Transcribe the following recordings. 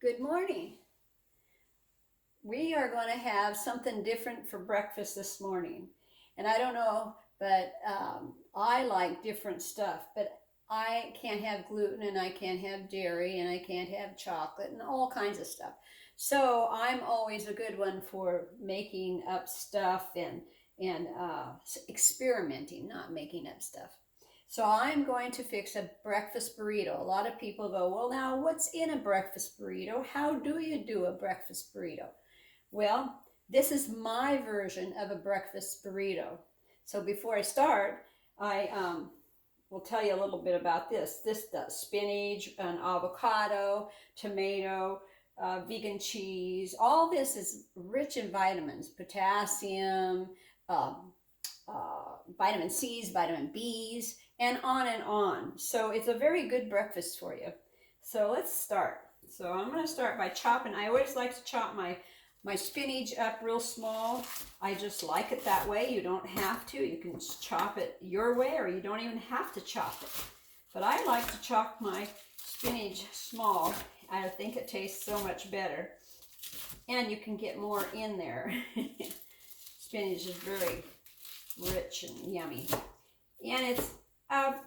Good morning. We are going to have something different for breakfast this morning. And I don't know, but I like different stuff. But I can't have gluten and I can't have dairy and I can't have chocolate and all kinds of stuff. So I'm always a good one for making up stuff and experimenting, not making up stuff. So I'm going to fix a breakfast burrito. A lot of people go, well, now what's in a breakfast burrito? How do you do a breakfast burrito? Well, this is my version of a breakfast burrito. So before I start, I will tell you a little bit about this. This does spinach, an avocado, tomato, vegan cheese. All this is rich in vitamins, potassium, um, vitamin C's, vitamin B's, and on and on. So it's a very good breakfast for you. So let's start. So I'm going to start by chopping. I always like to chop my spinach up real small. I just like it that way. You don't have to. You can chop it your way or you don't even have to chop it. But I like to chop my spinach small. I think it tastes so much better. And you can get more in there. Spinach is very rich and yummy. And it's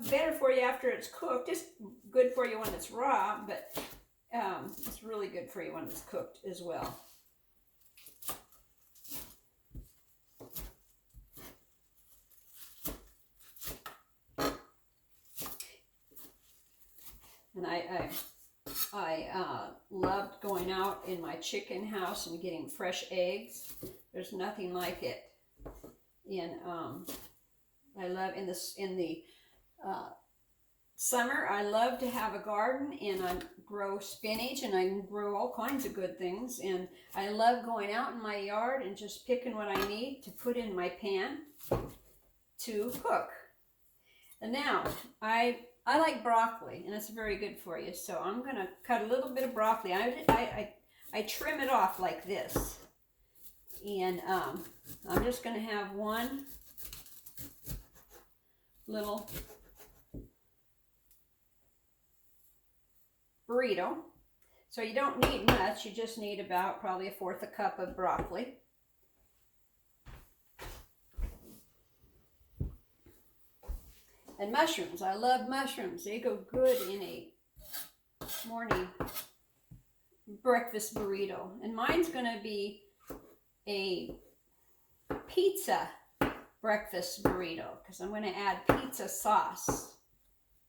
better for you after it's cooked. It's good for you when it's raw, but it's really good for you when it's cooked as well. And I loved going out in my chicken house and getting fresh eggs. There's nothing like it. I love in the summer. I love to have a garden and I grow spinach and I grow all kinds of good things. And I love going out in my yard and just picking what I need to put in my pan to cook. And now I like broccoli, and it's very good for you. So I'm going to cut a little bit of broccoli. I trim it off like this. And I'm just going to have one little burrito. So you don't need much. You just need about probably 1/4 cup of broccoli. And mushrooms. I love mushrooms. They go good in a morning breakfast burrito. And mine's going to be a pizza breakfast burrito because I'm going to add pizza sauce,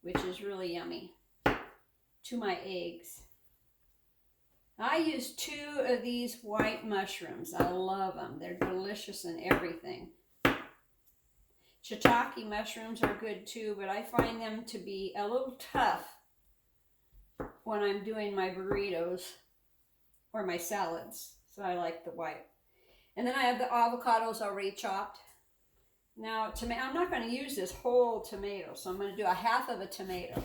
which is really yummy, to my eggs. I use 2 of these white mushrooms. I love them. They're delicious and everything. Shiitake mushrooms are good too, but I find them to be a little tough when I'm doing my burritos or my salads. So I like the white. And then I have the avocados already chopped. Now, I'm not going to use this whole tomato, so I'm going to do 1/2 of a tomato.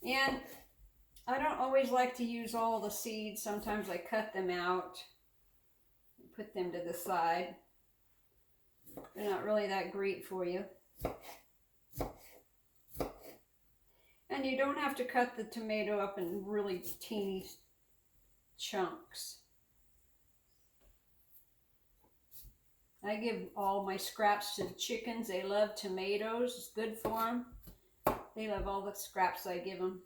And I don't always like to use all the seeds. Sometimes I cut them out and put them to the side. They're not really that great for you. And you don't have to cut the tomato up in really teeny chunks. I give all my scraps to the chickens. They love tomatoes. It's good for them. They love all the scraps I give them.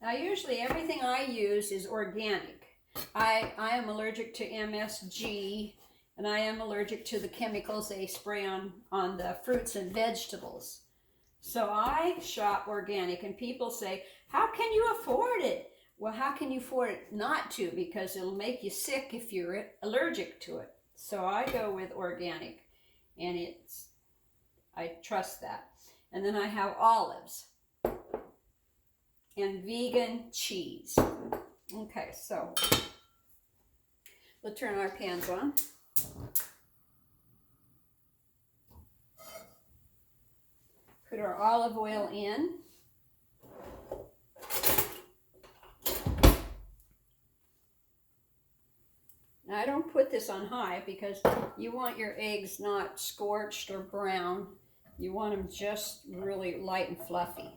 Now, usually everything I use is organic. I am allergic to MSG, and I am allergic to the chemicals they spray on the fruits and vegetables. So I shop organic, and people say, how can you afford it? Well, how can you afford it not to? Because it'll make you sick if you're allergic to it. So I go with organic, and I trust that. And then I have olives and vegan cheese. Okay, so we'll turn our pans on. Put our olive oil in. this on high because you want your eggs not scorched or brown. You want them just really light and fluffy.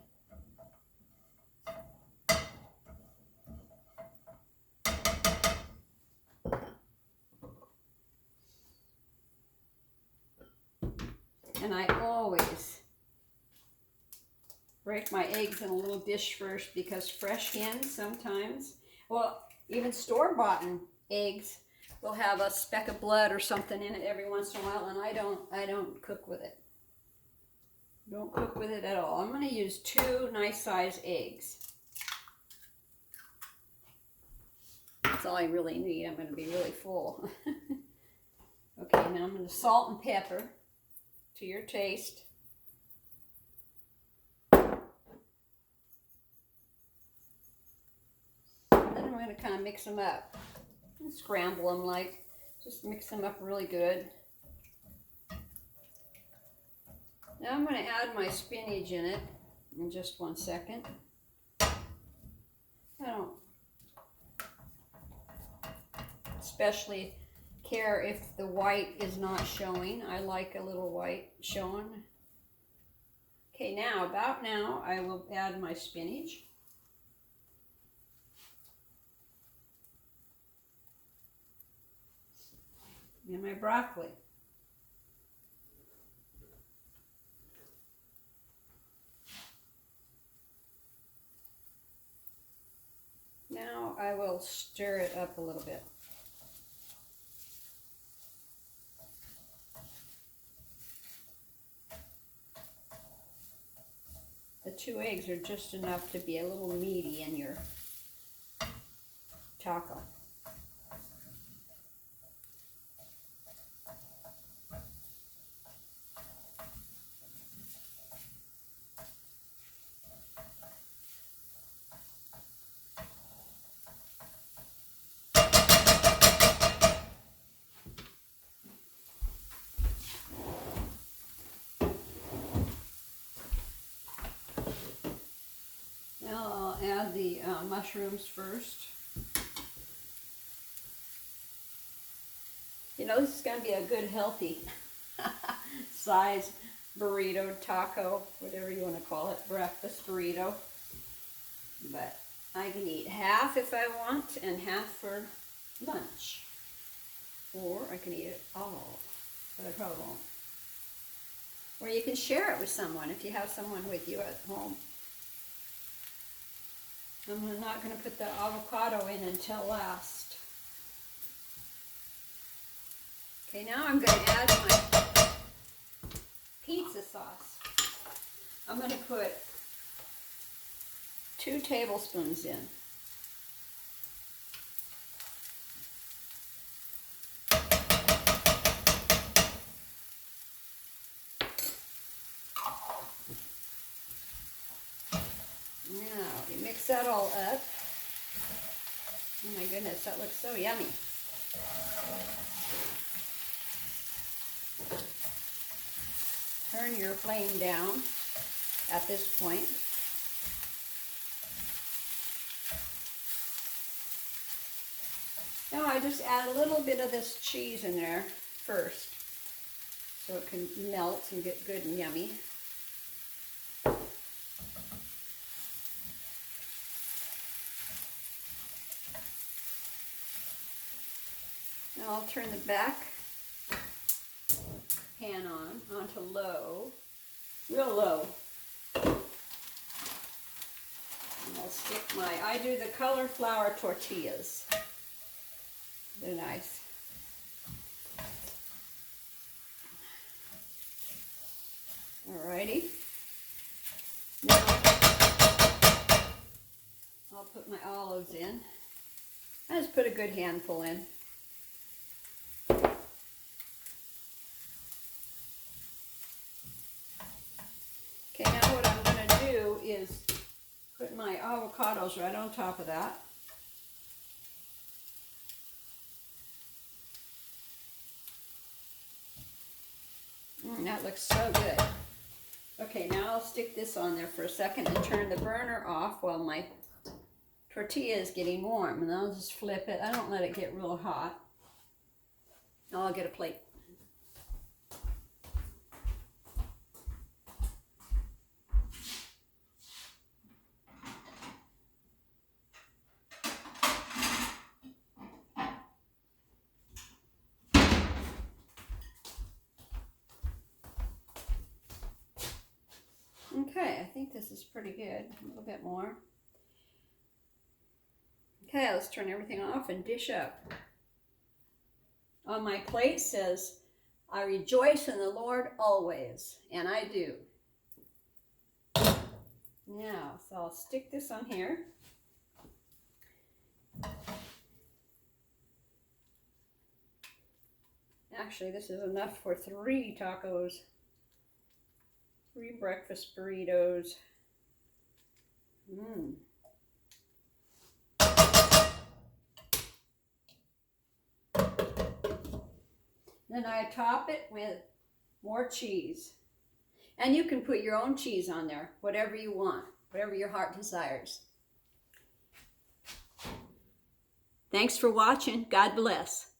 And I always break my eggs in a little dish first because fresh hens sometimes, well, even store-bought eggs will have a speck of blood or something in it every once in a while, and I don't cook with it. Don't cook with it at all. I'm going to use 2 nice size eggs. That's all I really need. I'm going to be really full. Okay, now I'm going to salt and pepper to your taste. Then I'm going to kind of mix them up. And scramble them just mix them up really good. Now I'm going to add my spinach in it in just 1 second. I don't especially care if the white is not showing. I like a little white showing. Okay, about now I will add my spinach. And my broccoli. Now I will stir it up a little bit. The 2 eggs are just enough to be a little meaty in your taco. Now I'll add the mushrooms first. You know, this is going to be a good healthy size burrito, taco, whatever you want to call it, breakfast burrito. But I can eat half if I want and half for lunch. Or I can eat it all, but I probably won't. Or you can share it with someone if you have someone with you at home. I'm not going to put the avocado in until last. Okay, now I'm going to add my pizza sauce. I'm going to put 2 tablespoons in. Now, you mix that all up. Oh my goodness, that looks so yummy. Turn your flame down at this point. Now I just add a little bit of this cheese in there first so it can melt and get good and yummy. Now I'll turn the back pan onto low, real low. And I'll stick I do the cauliflower tortillas. They're nice. Alrighty. Now I'll put my olives in. I just put a good handful in. Okay, now what I'm going to do is put my avocados right on top of that. That looks so good. Okay, now I'll stick this on there for a second and turn the burner off while my tortilla is getting warm. And I'll just flip it. I don't let it get real hot. Now I'll get a plate. Okay, I think this is pretty good. A little bit more. Okay, let's turn everything off and dish up. On my plate says, I rejoice in the Lord always, and I do. Now, so I'll stick this on here. Actually, this is enough for 3 tacos. 3 breakfast burritos. Then I top it with more cheese. And you can put your own cheese on there, whatever you want, whatever your heart desires. Thanks for watching. God bless.